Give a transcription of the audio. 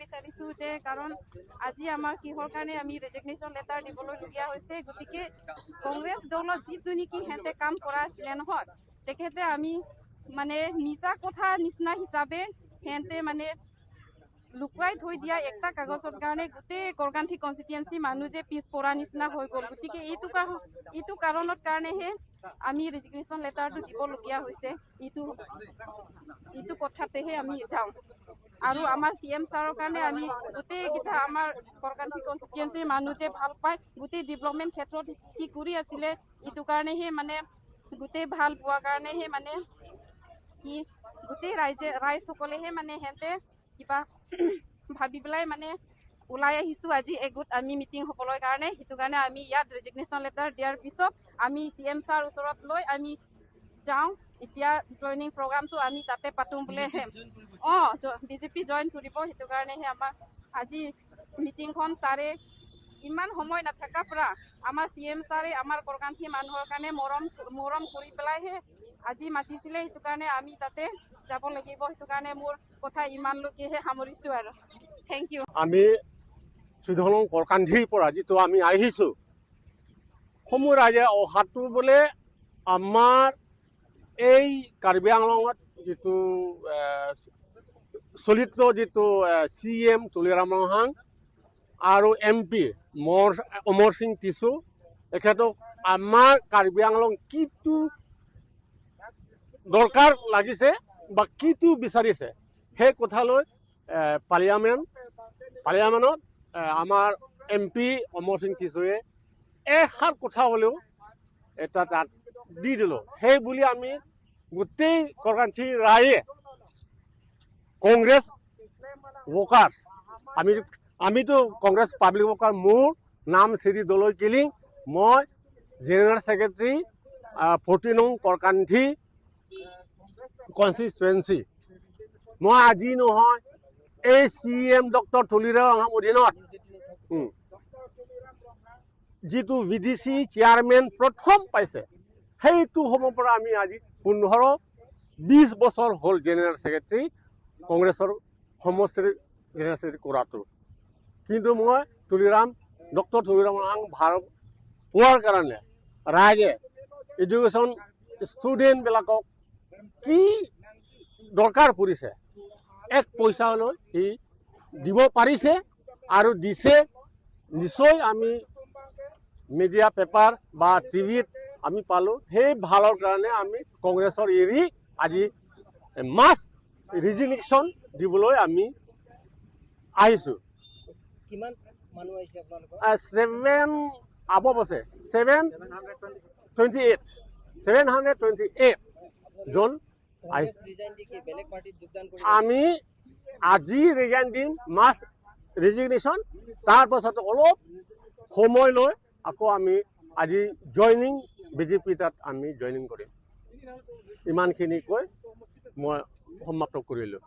বিচাৰিছোঁ যে কাৰণ আজি আমাৰ কিহৰ কাৰণে আমি ৰেজিগনেশ্যন লেটাৰ দিবলগীয়া হৈছে। গতিকে কংগ্ৰেছ দলত যিটো নেকি সিহঁতে কাম কৰা আছিলে নহয়, তেখেতে আমি মানে মিছা কথা নিচিনা হিচাপে সিহঁতে মানে লুকুৱাই থৈ দিয়া একটা কাগজৰ কাৰণে গোটেই কৰকান্থী কনষ্টিটুৱেঞ্চি মানুহ যে পিছপৰা নিচিনা হৈ গ'ল। গতিকে এইটো কাৰণত কাৰণেহে আমি ৰেজিগনেশ্যন লেটাৰটো দিবলগীয়া হৈছে। এইটো কথাতেহে আমি যাওঁ আৰু আমাৰ CM ছাৰৰ কাৰণে আমি গোটেইকেইটা আমাৰ কৰকান্থী কনষ্টিটুৱেঞ্চিৰ মানুহ যে ভাল পায়, গোটেই ডেভেলপমেণ্ট ক্ষেত্ৰত কি কৰি আছিলে, এইটো কাৰণেহে মানে গোটেই ভাল পোৱাৰ কাৰণেহে মানে কি গোটেই ৰাইজসকলেহে মানে সিহঁতে কিবা ভাবি পেলাই মানে ওলাই আহিছোঁ আজি এগোট আমি মিটিং হ'বলৈ কাৰণে। সেইটো কাৰণে আমি ইয়াত ৰেজিগনেশ্যন লেটাৰ দিয়াৰ পিছত আমি CM ছাৰ ওচৰত লৈ আমি যাওঁ। এতিয়া জইনিং প্ৰগ্ৰামটো আমি তাতে পাতোঁ বোলেহে BJP জইন কৰিব। সেইটো কাৰণেহে আমাৰ আজি মিটিংখন ছাৰে ইমান সময় নাথাকাৰ পৰা আমাৰ CM ছাৰে আমাৰ কৰকান্থী মানুহৰ কাৰণে মৰম কৰি পেলাইহে আজি মাতিছিলে। সেইটো কাৰণে আমি তাতে যাব লাগিব। সেইটো কাৰণে মোৰ কথা ইমানলৈকেহে সামৰিছোঁ আৰু থেংক ইউ। আমি চুধলং কৰকান্থীৰ পৰা যিটো আমি আহিছোঁ, সমূহ ৰাইজে অহাটো বোলে আমাৰ এই কাৰ্বি আংলঙত যিটো চলিত যিটো CM তুলিৰাম ৰহাং আৰু MP অমৰ সিং টিছু, তেখেতক আমাৰ কাৰ্বি আংলং কিটো দৰকাৰ লাগিছে বা কিটো বিচাৰিছে সেই কথালৈ পাৰ্লিয়ামেণ্টত আমাৰ MP অমৰ সিং টিছুৱে এষাৰ কথা হ'লেও এটা তাত দি দিলোঁ। সেই বুলি আমি গোটেই কৰকান্থী ৰাইজে কংগ্ৰেছ ৱৰ্কাৰ আমিতো কংগ্ৰেছ পাব্লিক ৱৰ্কাৰ, মোৰ নাম শ্ৰী দলৈ কিলিং, মই জেনেৰেল ছেক্ৰেটাৰী 14 নং কৰকান্থী কনষ্টিটুৱেঞ্চি। মই আজি নহয় এই CM ডক্টৰ তুলিৰাম ৰহাং অধীনত যিটো VDC চেয়াৰমেন প্ৰথম পাইছে, সেইটো সময়ৰ পৰা আমি আজি 15-20 বছৰ হ'ল জেনেৰেল ছেক্ৰেটাৰী কংগ্ৰেছৰ সমষ্টিৰ জেনেৰেল ছেক্ৰেটাৰী কৰাটো। কিন্তু মই ডক্টৰ তুলিৰাম ৰহাং ভাল পোৱাৰ কাৰণে ৰাইজে এডুকেশ্যন ষ্টুডেণ্টবিলাকক কি দৰকাৰ পৰিছে এক পইচা হ'লেও সি দিব পাৰিছে আৰু দিছে। নিশ্চয় আমি মিডিয়া পেপাৰ বা টিভিত আমি পালোঁ। সেই ভালৰ কাৰণে আমি কংগ্ৰেছৰ এৰি আজি মাছ ৰেজিগনেশ্যন দিবলৈ আমি আহিছোঁ। কিমান মানুহ আহিছে আপোনালোকৰ? 7 above আছে, 728 জন। আমি আজি ৰিজাইন দিম, মাছ ৰেজিগনেশ্যন, তাৰপাছত অলপ সময় লৈ আকৌ আমি আজি জইনিং BJP তাত আমি জইনিং কৰিম। ইমানখিনি কৈ মই সমাপ্ত কৰিলোঁ।